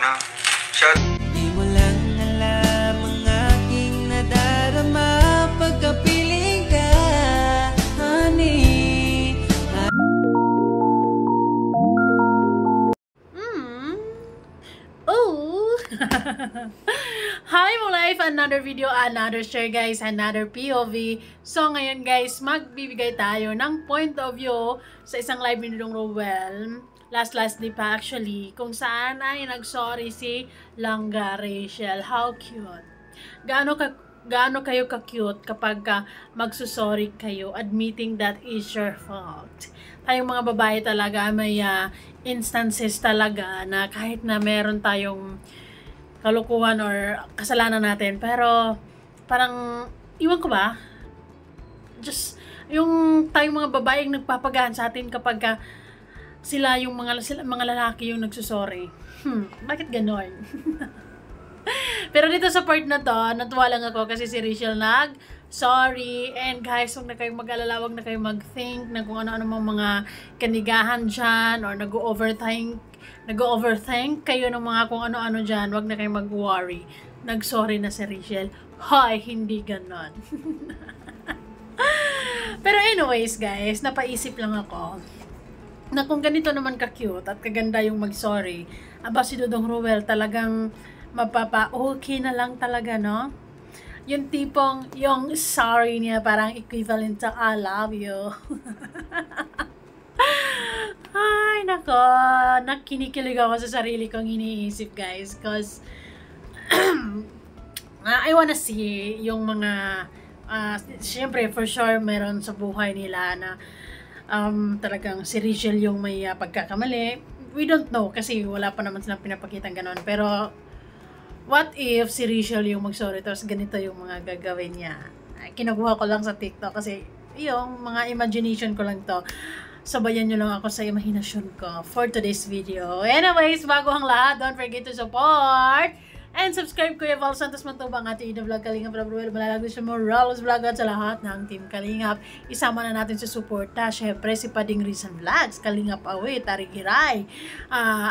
na. Shout. Di mo lang alam ang aking nadarama pagkapiling ka, honey. Oh! Hi mo life! Another video, another share guys, another POV. So ngayon guys, magbibigay tayo ng point of view sa isang live ni Dong Rowell. Last day pa actually, kung saan ay nag-sorry si Langga Rachel. How cute! Gaano kayo ka-cute kapag magsusorry kayo, admitting that is your fault. Tayong mga babae talaga may instances talaga na kahit na meron tayong kalukuhan or kasalanan natin, pero parang iwan ko ba, just yung tayong mga babaeng nagpapagaan sa atin kapag sila yung mga lalaki yung nagsusorry. Bakit ganon? Pero dito sa part na to, natuwa lang ako kasi si Rachel sorry. And guys, huwag na kayong mag-alala, huwag na kayong mag-think na kung ano-ano mga kanigahan dyan or nag-overthink kayo ng mga kung ano-ano dyan. Huwag na kayong mag-worry. Nag-sorry na si Rachel. Hoy, hindi ganon. Pero anyways guys, napaisip lang ako na kung ganito naman ka-cute at kaganda yung mag-sorry, aba si Dodong Rowell talagang mapapa-okay na lang talaga, no? Yung tipong, yung sorry niya parang equivalent sa I love you. Ay, nako. Nakinikilig ako sa sarili kong iniisip, guys. Because, I wanna see yung mga, syempre, for sure, meron sa buhay nila na talagang si Rachel yung may pagkakamali. We don't know kasi wala pa naman silang pinapakitang ganon. Pero, what if si Rachel yung mag-sorry tapos ganito yung mga gagawin niya? Kinakuha ko lang sa TikTok kasi yung mga imagination ko lang to. Sabayan nyo lang ako sa imahinasyon ko for today's video. Anyways, bago ang lahat, don't forget to support and subscribe Kuya Val Santos Matubang at Ida Vlog Kalingap Rabrowell Malalago sa Morales Vlog at sa lahat ng Team Kalingap. Isama na natin sa suporta. Syempre si Pading Rizan Vlogs, Kalingap Awit, Tarigiray,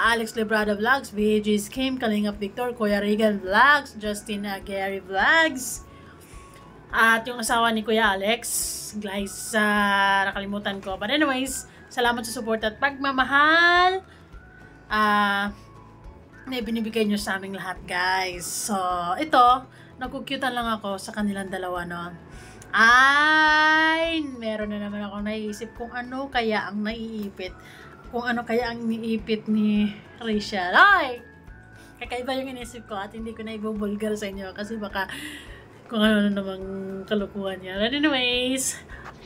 Alex Librada Vlogs, VJ's Kim, Kalingap Victor, Kuya Regan Vlogs, Justin Gary Vlogs, at yung asawa ni Kuya Alex. Guys, nakalimutan ko. But anyways, salamat sa support at pagmamahal na binibigay nyo sa aming lahat, guys. So, ito, nagkukyutan lang ako sa kanilang dalawa, no? Ay, meron na naman akong naiisip kung ano kaya ang naiipit. Kung ano kaya ang iniipit ni Rachel. Ay! Kakaiba yung inisip ko at hindi ko na ibubulgar sa inyo kasi baka kung ano namang kalukuhan niya. But anyways,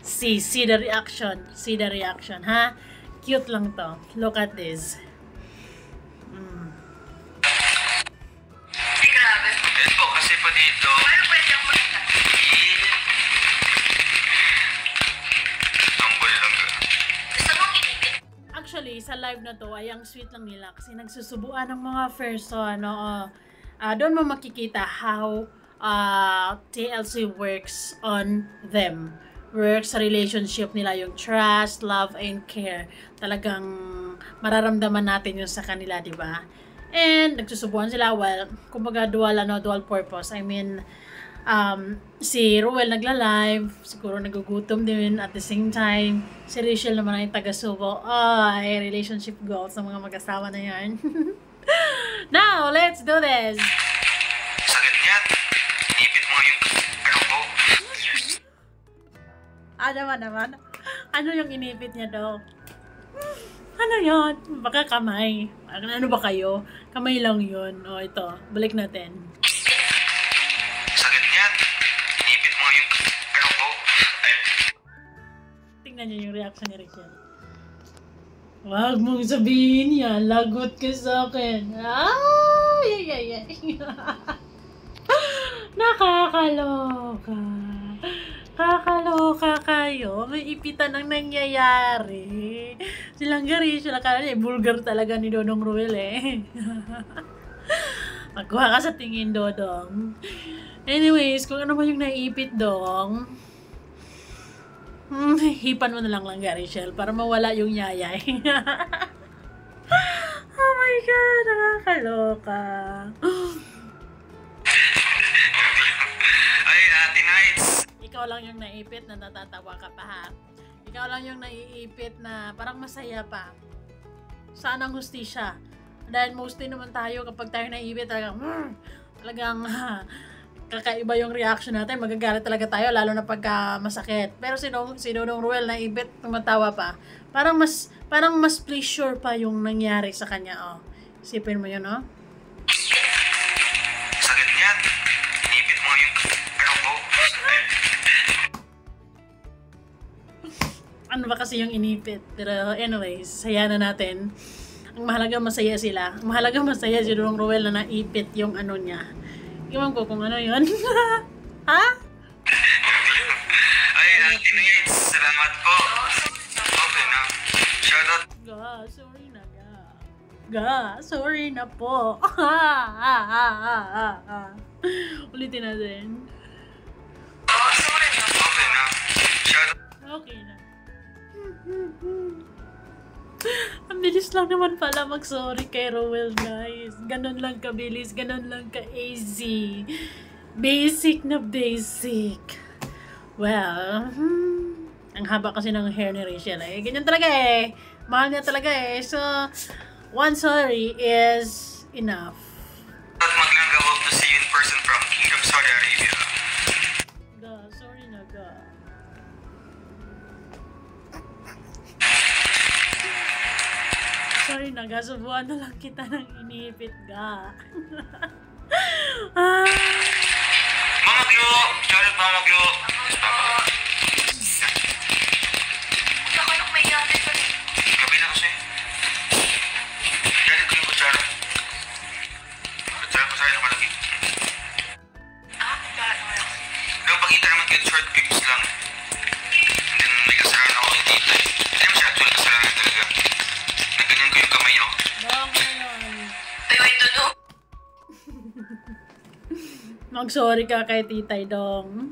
see the reaction. See the reaction, ha? Cute lang to. Look at this. Yan po, kasi po dito. Tambol lang. Actually, sa live na to ay ang sweet lang nila kasi nagsusubuan ng mga person, doon mo makikita how TLC works on them. Works sa relationship nila, yung trust, love, and care. Talagang mararamdaman natin yun sa kanila, di ba? And nagsusubuan sila, well, kumbaga dual purpose. I mean, si Rowell nagla-live, siguro nagugutom din at the same time. Si Rachel naman ay taga-subo. Ay, relationship goals ng mga mag-asawa na yan. Now, let's do this! Sagad yan. Inipit mo yung ano ko. Naman. Ano yung inipit niya daw? Ano yun? Baka kamay. Ano ba kayo? Kamay lang yun. O, ito. Balik natin. Sagad yan. Inipit mo yung ano ko. Tingnan niyo yung reaction ni Rachel. Wag mong sabihin yan. Lagot ka sa akin. Ay. Nakakaloka. Kakaloka kayo. May ipitan ang nangyayari. Silang gari, sila kala niya, vulgar talaga ni Dodong Rowell eh. Magkuha ka sa tingin, Dodong. Anyways, kung ano man yung naiipit, Dong, hipan mo na lang Rachel para mawala yung yayay. Oh my God, nakakaloka. Kaloka. Ay, Ate Nights. Ikaw lang yung naipit na natatawa ka pa ha. Ikaw lang yung naiipit na parang masaya pa. Saan ang hustisya? Dahil mostly naman tayo kapag tayo naiipit talagang kakaiba yung reaction natin. Magagalit talaga tayo lalo na pagka masakit. Pero si Dong Ruel naipit, tumatawa pa. Parang mas pleasure pa yung nangyari sa kanya. Oh. Isipin mo yun, oh. Sakit niyan. Inipit mo yung ano ko. Ano ba kasi yung inipit? Pero anyways, saya na natin. Ang mahalaga masaya sila. Ang mahalaga masaya si Dong Ruel na naipit yung ano niya. Iwan ko kung ano yun. Ha? Ay, Ate Nights. Salamat po. Okay na. Shoutout. Sorry na sorry na po. Ulitin natin. Okay na. Shoutout. Okay na. Ang bilis lang naman pala mag-sorry kay Rowell, guys. Ganon lang kabilis, ganon lang ka-easy. Basic na basic. Well, ang haba kasi ng hair ni Rachel eh. Ganyan talaga eh. Mahal niya talaga eh. So, one sorry is enough. At Maglangga, hope to see you in person from Kingdom Saudi Arabia. Sorry na ga. Sorry na ga, subuhan na lang kita ng inipit ga. Mama Glo! Shoutout Mama Glo! Gabi na kasi. Galit ko yung kutsara. Kutsara ko sa'yo na malaki. Pero pakita naman yung short clips lang. And then may kasalanan ako yung tita. Hindi naman siya actual kasalanan talaga. Nagganyan ko yung kamay niyo. Dong, ano yun? Ay, Mag-sorry ka kay Titay Dong.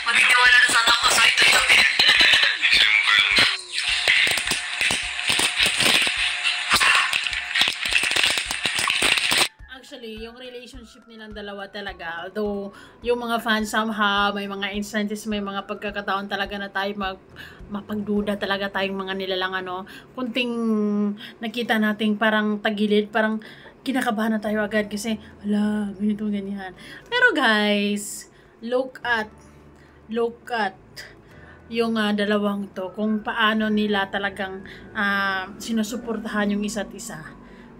Magtitiwala na sana ako sa ito yun. Siyempre lang. Actually, yung relationship nilang dalawa talaga, although yung mga fans somehow, may mga instances, may mga pagkakataon talaga na tayo mapagduda talaga tayong mga nilalang ano, kunting nakita nating parang tagilid, parang kinakabahan na tayo agad kasi, ala, ganito, ganyan. Pero guys, look at yung dalawang to, kung paano nila talagang sinusuportahan yung isa't isa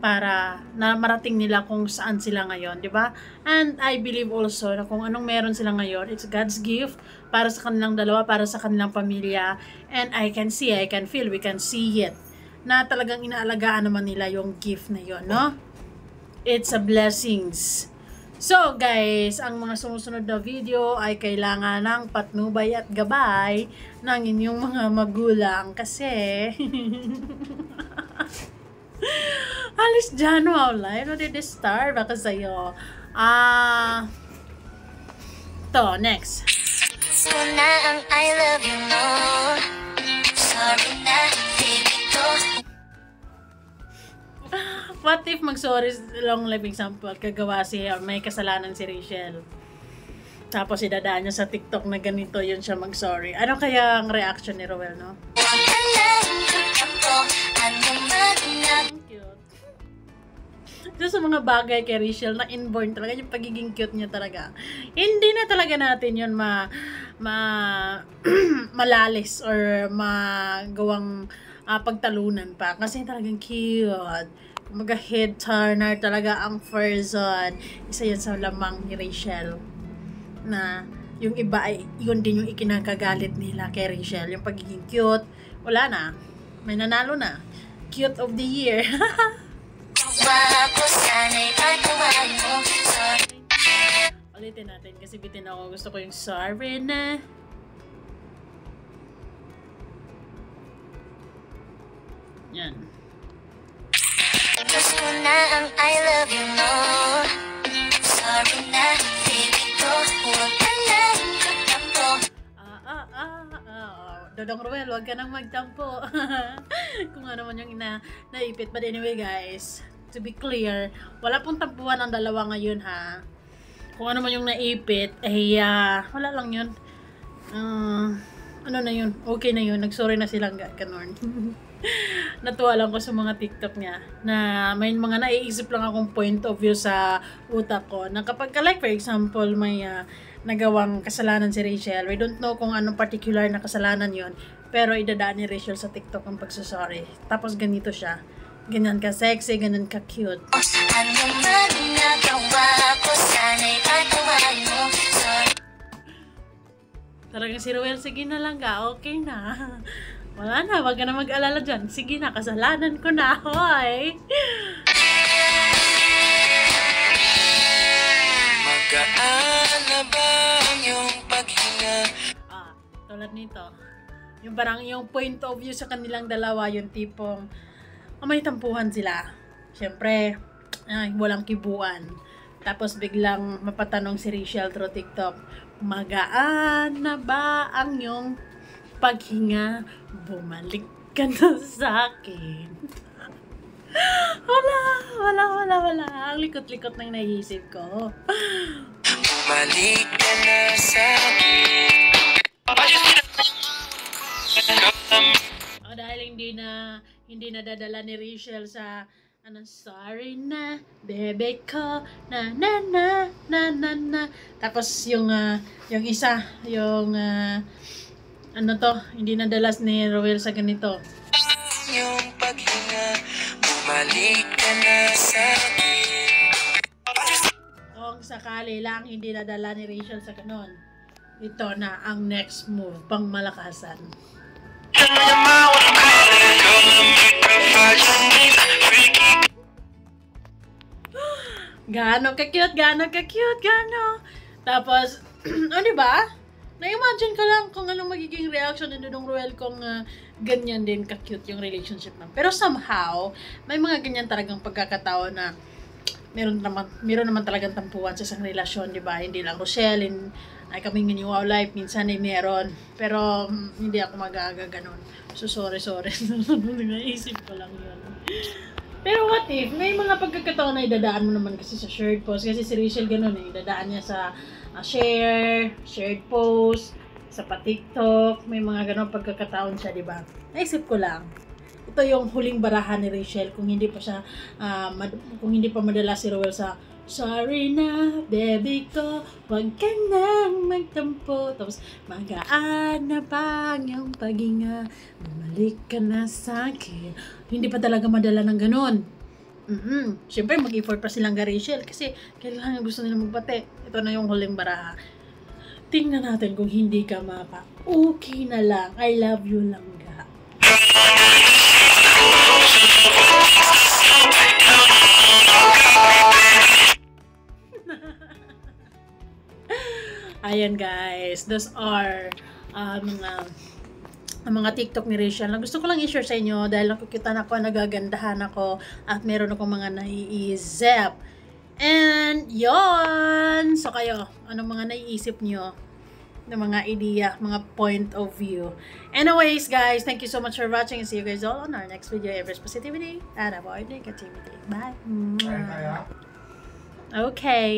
para na marating nila kung saan sila ngayon, di ba? And I believe also na kung anong meron sila ngayon, it's God's gift para sa kanilang dalawa, para sa kanilang pamilya. And I can feel, we can see it na talagang inaalagaan naman nila yung gift na yon, no? It's a blessings. So guys, ang mga sumusunod na video ay kailangan ng patnubay at gabay ng inyong mga magulang kasi alis dyan, wala. Ano did star? Baka sa'yo. To, next. So na ang I love you more. Sorry na, baby ko. What if mag-sorry long life example, kagawa or may kasalanan si Rachel. Tapos idadaan niya sa TikTok na ganito yun siya mag-sorry. Ano kaya ang reaction ni Rowell, no? Cute. Ito sa mga bagay kay Rachel na inborn talaga, yung pagiging cute niya talaga. Hindi na talaga natin yun malalis or magawang pagtalunan pa. Kasi talagang cute. Mga head turner talaga ang person. Isa yan sa lamang ni Rachel. Na yung iba ay yun din yung ikinakagalit nila kay Rachel. Yung pagiging cute. Wala na. May nanalo na. Cute of the year. Ulitin natin kasi bitin ako. Gusto ko yung sorry na. Yan. Gusto na ang I love you more. Sorry na, baby ko. Huwag ka nang magtampo. Dodong Ruel, huwag ka nang magtampo. Kung ano man yung naipit. But anyway guys, to be clear, wala pong tampuhan ang dalawa ngayon ha. Kung ano man yung naipit, wala lang yun. Ano na yun? Okay na yun. Nagsorry na silang ganon. Natuwa lang ko sa mga TikTok niya na may mga naiisip lang akong point of view sa utak ko na kapag like for example may nagawang kasalanan si Rachel, we don't know kung anong particular na kasalanan yun, pero idadaan ni Rachel sa TikTok ang pagsasorry. Tapos ganito siya, ganyan ka sexy, ganyan ka cute. Ano man nagawa ko, sana'y patuwain mo. Sorry. Talagang si Ruel, sige na lang ka, okay na. Wala na, wag ka na mag-alala dyan. Sige na, kasalanan ko na, hoy. Magaan na ba ang iyong paghinga? Tulad nito. Yung parang yung point of view sa kanilang dalawa, yung tipong may tampuhan sila. Siyempre, walang kibuan. Tapos biglang mapatanong si Rachel through TikTok, magaan na ba ang iyong paghinga? Bumalik ka na sa akin. Wala. Ang likot-likot ng naisip ko. Bumalik ka na sa akin. Dahil hindi na dadala ni Rachel sa sorry na, bebe ko, na. Tapos yung isa, hindi nadalas ni Ruel sa ganito. Yung paghinga, bumalik ka na sa akin. Kung sakali lang hindi nadala ni Rachel sa ganon, ito na ang next move, pang malakasan. Gano ka-cute. Tapos, diba? Na-imagine ko lang kung anong magiging reaction ni Dudong Ruel kung ganyan din ka-cute yung relationship naman. Pero somehow, may mga ganyan talagang pagkakataon na meron naman talagang tampuan sa isang relasyon, diba? Hindi lang Rochelle, ay kaming Wow Life, minsan ay meron. Pero hindi ako magagaganon. So sorry. Naisip ko lang yun. Pero what if, may mga pagkakataon na idadaan mo naman kasi sa shared post. Kasi si Rachel ganun idadaan niya sa shared post, sa pa-TikTok. May mga ganun pagkakataon siya, diba? Naisip ko lang. Ito yung huling barahan ni Rachel kung hindi pa madala si Ruel sa sorry na, baby ko, wag ka nang magtampo. Tapos, magaan na ba ang iyong paghinga? Bumalik ka na sa akin. Hindi pa talaga madala ng ganun. Siyempre, mag-effort pa silang Rachel kasi kailangan gusto nila magbate. Ito na yung huling baraha. Tingnan natin kung hindi ka maka. Okay na lang. I love you lang ga. Ayan guys, those are mga TikTok ni Rachel na gusto ko lang i-share sa inyo dahil nakukitan ako, nagagandahan ako at meron akong mga naiisip. And yon, so kayo, anong mga naiisip nyo ng mga idea, mga point of view. Anyways guys, thank you so much for watching and see you guys all on our next video. Embrace positivity and avoid negativity. Bye. Okay.